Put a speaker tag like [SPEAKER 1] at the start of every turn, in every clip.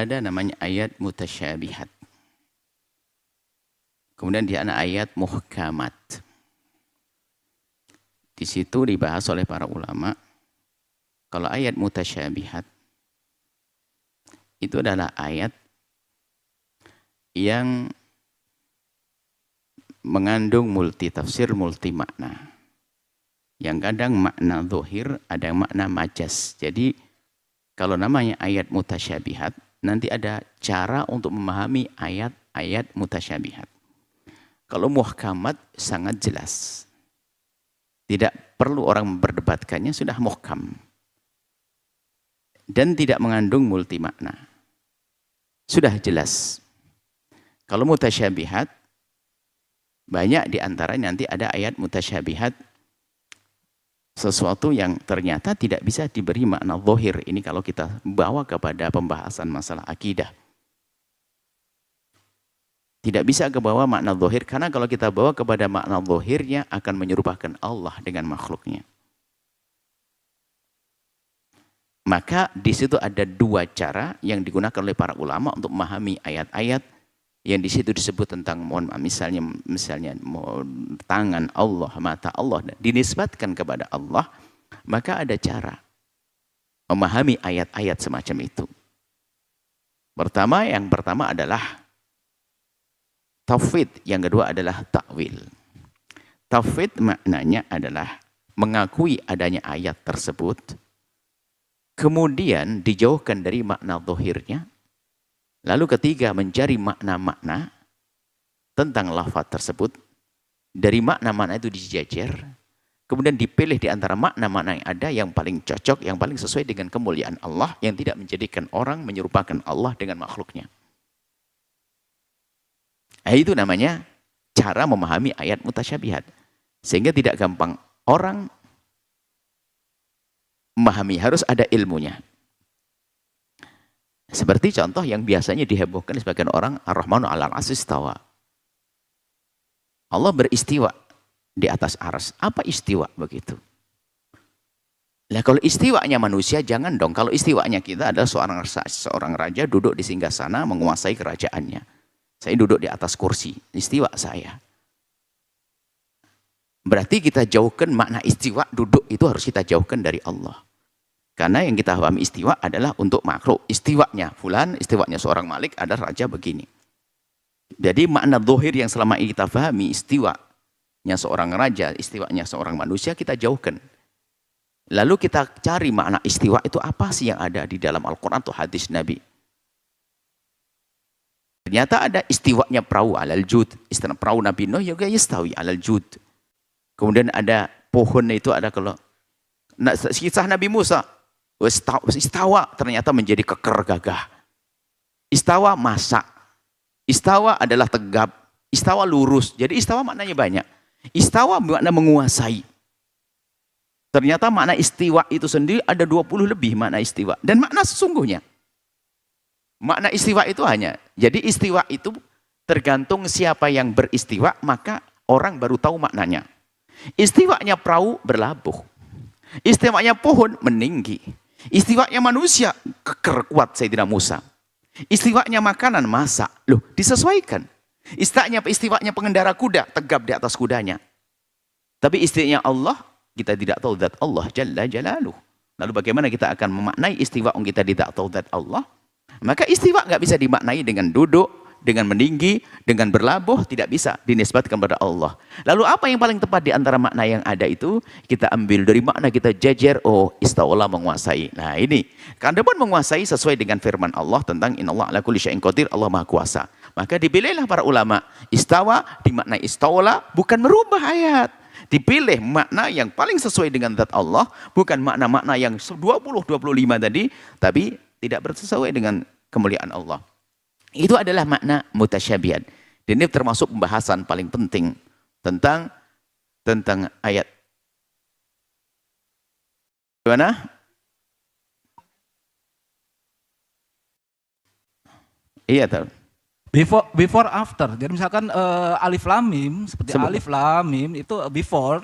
[SPEAKER 1] ada namanya ayat mutasyabihat. Kemudian dia ada ayat muhkamat. Di situ dibahas oleh para ulama, kalau ayat mutasyabihat itu adalah ayat yang mengandung multi tafsir, multi makna. Yang kadang makna zahir, ada makna majas. Jadi kalau namanya ayat mutasyabihat, nanti ada cara untuk memahami ayat-ayat mutasyabihat. Kalau muhkamat sangat jelas. Tidak perlu orang memperdebatkannya, sudah muhkam. Dan tidak mengandung multi makna. Sudah jelas. Kalau mutasyabihat, banyak di antaranya nanti ada ayat mutasyabihat, sesuatu yang ternyata tidak bisa diberi makna zahir. Ini kalau kita bawa kepada pembahasan masalah akidah. Tidak bisa ke bawah makna zahir, karena kalau kita bawa kepada makna zahirnya akan menyerupakan Allah dengan makhluknya. Maka di situ ada dua cara yang digunakan oleh para ulama untuk memahami ayat-ayat yang di situ disebut tentang misalnya tangan Allah, mata Allah dinisbatkan kepada Allah, maka ada cara memahami ayat-ayat semacam itu. Yang pertama adalah tafwid, yang kedua adalah ta'wil. Tafwid maknanya adalah mengakui adanya ayat tersebut, kemudian dijauhkan dari makna zahirnya, lalu ketiga mencari makna-makna tentang lafaz tersebut, dari makna-makna itu dijajar, kemudian dipilih di antara makna-makna yang ada yang paling cocok, yang paling sesuai dengan kemuliaan Allah, yang tidak menjadikan orang menyerupakan Allah dengan makhluknya. Itu namanya cara memahami ayat mutasyabihat. Sehingga tidak gampang orang memahami, harus ada ilmunya. Seperti contoh yang biasanya dihebohkan sebagian orang, Ar-Rahmanu 'alal 'arsy istawa. Allah beristiwa di atas arsy. Apa istiwa begitu? Lah kalau istiwanya manusia jangan dong. Kalau istiwanya kita adalah seorang raja duduk di singgasana menguasai kerajaannya. Saya duduk di atas kursi, istiwa saya. Berarti kita jauhkan makna istiwa, duduk itu harus kita jauhkan dari Allah. Karena yang kita pahami istiwa adalah untuk makhluk. Istiwanya fulan, istiwanya seorang malik, ada raja begini. Jadi makna zahir yang selama ini kita pahami, istiwanya seorang raja, istiwanya seorang manusia, kita jauhkan. Lalu kita cari makna istiwa itu apa sih yang ada di dalam Al-Quran atau hadis Nabi. Ternyata ada istiwanya perahu alal jud. Istilah perahu Nabi Nuh juga yastawi alal jud. Kemudian ada pohon itu ada kalau kisah Nabi Musa. Istawa ternyata menjadi keker gagah. Istawa masak. Istawa adalah tegap. Istawa lurus. Jadi istawa maknanya banyak. Istawa makna menguasai. Ternyata makna istiwa itu sendiri ada 20 lebih makna istiwa. Dan makna sesungguhnya. Makna istiwa itu hanya, jadi istiwa itu tergantung siapa yang beristiwa, maka orang baru tahu maknanya. Istiwanya perahu berlabuh. Istiwanya pohon meninggi. Istiwanya manusia keker kuat Sayyidina Musa. Istiwanya makanan masak. Loh, disesuaikan. Istiwanya pengendara kuda, tegap di atas kudanya. Tapi istiwanya Allah, kita tidak tahu zat Allah Jalla Jalaluh. Lalu bagaimana kita akan memaknai istiwa yang kita tidak tahu zat Allah? Maka istiwa nggak bisa dimaknai dengan duduk, dengan meninggi, dengan berlabuh, tidak bisa dinisbatkan kepada Allah. Lalu apa yang paling tepat di antara makna yang ada itu? Kita ambil dari makna kita jajar, oh istawa menguasai. Nah ini, karena pun menguasai sesuai dengan firman Allah tentang innallaha ala kulli syai'in qadir, Allah Maha Kuasa. Maka dipilihlah para ulama, istawa dimaknai istawala bukan merubah ayat. Dipilih makna yang paling sesuai dengan zat Allah, bukan makna-makna yang 20-25 tadi, tapi tidak bersesuai dengan kemuliaan Allah. Itu adalah makna mutasyabihat. Dan ini termasuk pembahasan paling penting tentang ayat. Gimana? Iya tahu.
[SPEAKER 2] Before after. Jadi misalkan alif lam mim seperti alif lam mim itu before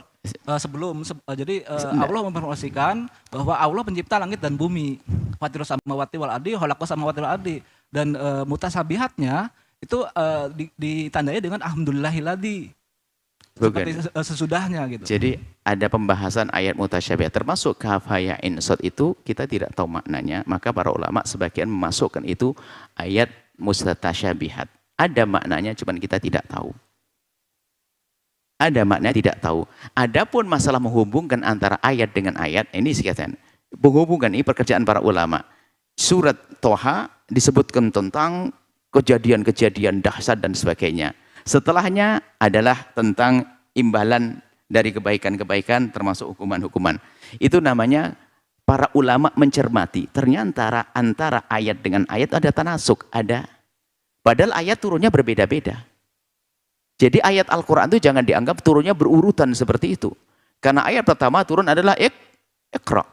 [SPEAKER 2] sebelum. Jadi Allah memperhatikan bahwa Allah pencipta langit dan bumi. Fatirus samawati wal ardi, khalaqas samawati wal ardi. Dan mutasabihatnya itu ditandai dengan alhamdulillahilladzi. Seperti sesudahnya gitu.
[SPEAKER 1] Jadi ada pembahasan ayat mutasyabihat termasuk kaf ha ya ain shad itu kita tidak tahu maknanya, maka para ulama sebagian memasukkan itu ayat mutasyabihat. Ada maknanya cuman kita tidak tahu. Ada maknanya tidak tahu. Adapun masalah menghubungkan antara ayat dengan ayat, ini sekian. Menghubungkan ini pekerjaan para ulama. Surat Toha disebutkan tentang kejadian-kejadian dahsyat dan sebagainya. Setelahnya adalah tentang imbalan dari kebaikan-kebaikan termasuk hukuman-hukuman. Itu namanya para ulama mencermati. Ternyata antara ayat dengan ayat ada tanasuk, ada. Padahal ayat turunnya berbeda-beda. Jadi ayat Al-Quran itu jangan dianggap turunnya berurutan seperti itu. Karena ayat pertama turun adalah Iqra.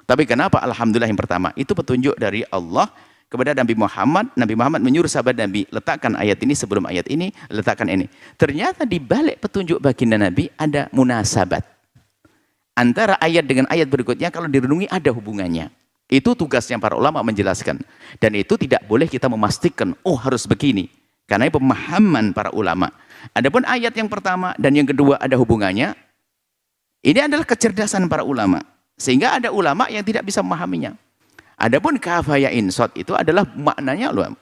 [SPEAKER 1] Tapi kenapa Alhamdulillah yang pertama? Itu petunjuk dari Allah kepada Nabi Muhammad. Nabi Muhammad menyuruh sahabat Nabi, letakkan ayat ini sebelum ayat ini, letakkan ini. Ternyata di balik petunjuk baginda Nabi ada munasabat. Antara ayat dengan ayat berikutnya kalau direnungi ada hubungannya. Itu tugasnya para ulama menjelaskan. Dan itu tidak boleh kita memastikan, oh harus begini. Karena pemahaman para ulama. Adapun ayat yang pertama dan yang kedua ada hubungannya. Ini adalah kecerdasan para ulama. Sehingga ada ulama yang tidak bisa memahaminya. Adapun kaf ha ya ain shad itu adalah maknanya loh.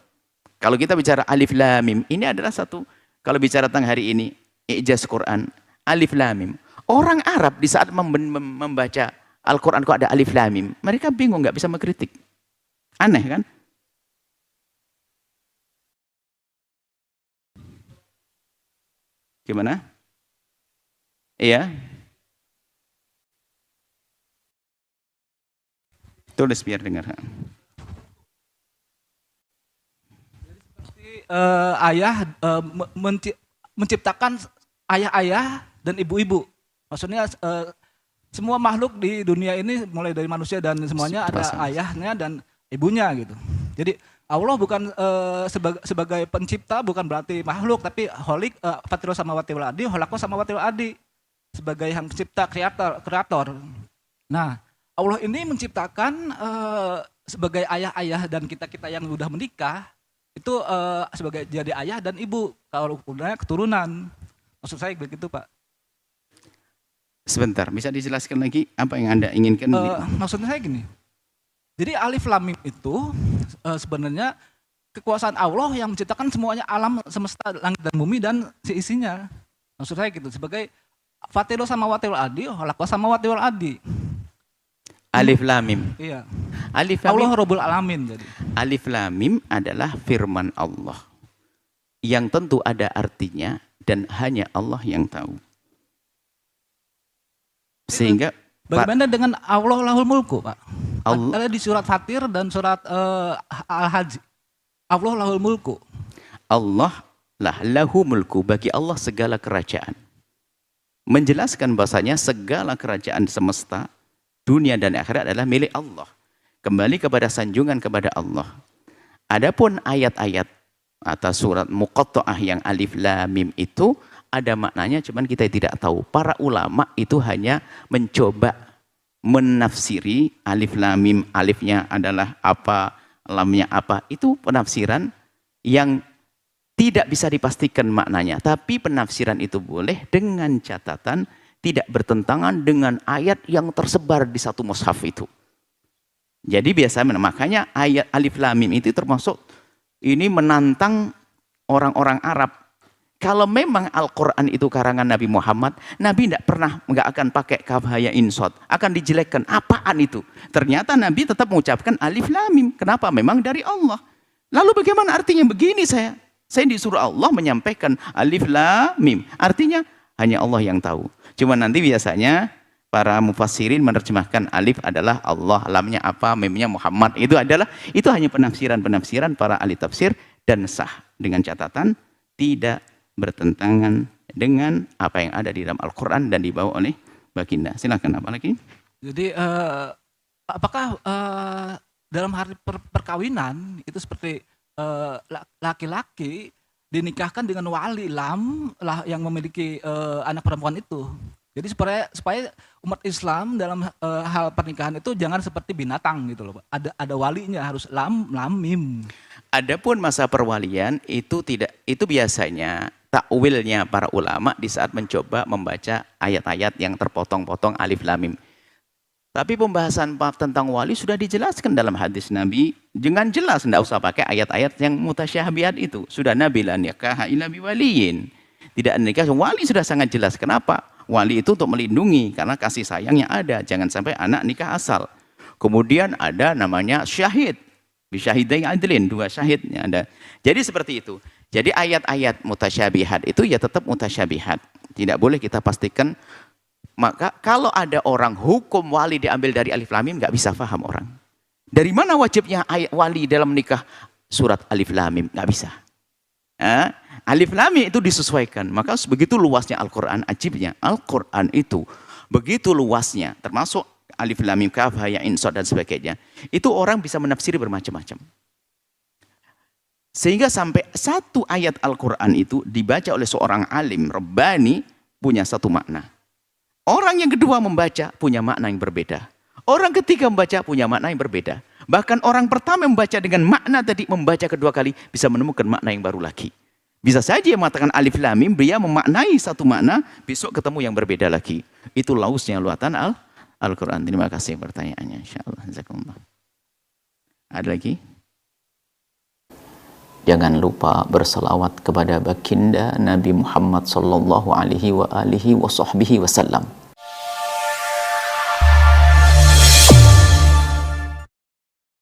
[SPEAKER 1] Kalau kita bicara alif lam mim, ini adalah satu, kalau bicara tentang hari ini ijaz Quran, alif lam mim. Orang Arab di saat membaca Al-Quran kok ada alif lam mim, mereka bingung, nggak bisa mengkritik. Aneh kan? Gimana? Iya. Tulis biar dengar.
[SPEAKER 2] Seperti ayah menciptakan ayah-ayah dan ibu-ibu. Maksudnya semua makhluk di dunia ini mulai dari manusia dan semuanya ada ayahnya dan ibunya gitu. Jadi Allah bukan sebagai pencipta, bukan berarti makhluk, tapi holik fatirus samawati wal ardi, holaqos samawati wal ardi, sebagai yang pencipta, kreator. Nah, Allah ini menciptakan sebagai ayah-ayah dan kita-kita yang sudah menikah itu sebagai jadi ayah dan ibu kalau keturunan. Maksud saya begitu, Pak.
[SPEAKER 1] Sebentar, bisa dijelaskan lagi apa yang Anda inginkan?
[SPEAKER 2] Maksudnya saya gini. Jadi alif lam mim itu sebenarnya kekuasaan Allah yang menciptakan semuanya alam semesta langit dan bumi dan isinya. Maksud saya gitu, sebagai fatirus samawati wal ardi, holaqos samawati wal ardi.
[SPEAKER 1] Alif lam mim.
[SPEAKER 2] Iya.
[SPEAKER 1] Alif lam mim.
[SPEAKER 2] Allah Rabbul Alamin jadi.
[SPEAKER 1] Alif lam mim adalah firman Allah yang tentu ada artinya dan hanya Allah yang tahu. Sehingga
[SPEAKER 2] bagaimana dengan Allah lahul mulku, Pak?
[SPEAKER 1] Allah,
[SPEAKER 2] ada di surat Fatir dan surat Al-Hajj. Allah lahul mulku.
[SPEAKER 1] Allah lah lahu mulku, bagi Allah segala kerajaan. Menjelaskan bahasanya segala kerajaan semesta, dunia dan akhirat adalah milik Allah. Kembali kepada sanjungan kepada Allah. Adapun ayat-ayat atau surat muqatta'ah yang alif lam mim itu ada maknanya, cuman kita tidak tahu. Para ulama itu hanya mencoba menafsiri alif lam mim, alifnya adalah apa, lamnya apa. Itu penafsiran yang tidak bisa dipastikan maknanya. Tapi penafsiran itu boleh dengan catatan tidak bertentangan dengan ayat yang tersebar di satu mushaf itu. Jadi biasanya makanya ayat alif lam mim itu termasuk ini menantang orang-orang Arab. Kalau memang Al-Quran itu karangan Nabi Muhammad, Nabi nggak akan pakai kaf ha ya ain shad, akan dijelekkan. Apaan itu? Ternyata Nabi tetap mengucapkan alif lam mim. Kenapa? Memang dari Allah. Lalu bagaimana artinya begini saya? Saya disuruh Allah menyampaikan alif lam mim. Artinya hanya Allah yang tahu. Cuma nanti biasanya para mufassirin menerjemahkan alif adalah Allah, lamnya apa, mimnya Muhammad. Itu hanya penafsiran-penafsiran para ahli tafsir dan sah dengan catatan tidak bertentangan dengan apa yang ada di dalam Al-Quran dan dibawa oleh baginda. Silakan, apa lagi?
[SPEAKER 2] Jadi apakah dalam hari perkawinan itu seperti laki-laki dinikahkan dengan wali lam lah yang memiliki anak perempuan itu? Jadi supaya umat Islam dalam hal pernikahan itu jangan seperti binatang gitu loh, Pak. Ada walinya, harus lam mim.
[SPEAKER 1] Adapun masa perwalian itu biasanya takwilnya para ulama di saat mencoba membaca ayat-ayat yang terpotong-potong alif lam mim. Tapi pembahasan bab tentang wali sudah dijelaskan dalam hadis Nabi dengan jelas, tidak usah pakai ayat-ayat yang mutasyabihat itu. Sudah Nabi la nikaha illa biwaliyin. Tidak nikah, wali sudah sangat jelas. Kenapa? Wali itu untuk melindungi karena kasih sayangnya ada, jangan sampai anak nikah asal. Kemudian ada namanya syahid, bisyahidai adlin, 2 syahidnya ada. Jadi seperti itu. Jadi ayat-ayat mutasyabihat itu ya tetap mutasyabihat. Tidak boleh kita pastikan. Maka kalau ada orang hukum wali diambil dari alif lam mim, nggak bisa paham orang. Dari mana wajibnya ayat wali dalam menikah? Surat alif lam mim, nggak bisa. Alif lam mim itu disesuaikan. Maka begitu luasnya Al-Quran, ajibnya Al-Quran itu begitu luasnya, termasuk alif lam mim kaf ha ya ain shad dan sebagainya. Itu orang bisa menafsiri bermacam-macam. Sehingga sampai satu ayat Al-Quran itu dibaca oleh seorang alim Rabbani punya satu makna. Orang yang kedua membaca punya makna yang berbeda. Orang ketiga membaca punya makna yang berbeda. Bahkan orang pertama membaca dengan makna tadi, membaca kedua kali bisa menemukan makna yang baru lagi. Bisa saja dia mengatakan alif lam mim, dia memaknai satu makna, besok ketemu yang berbeda lagi. Itu lausnya luatan Al-Quran. Terima kasih pertanyaannya. Insyaallah. Jazakumullah. Ada lagi? Jangan lupa berselawat kepada baginda Nabi Muhammad sallallahu alaihi wa alihi wa sahbihi wasallam.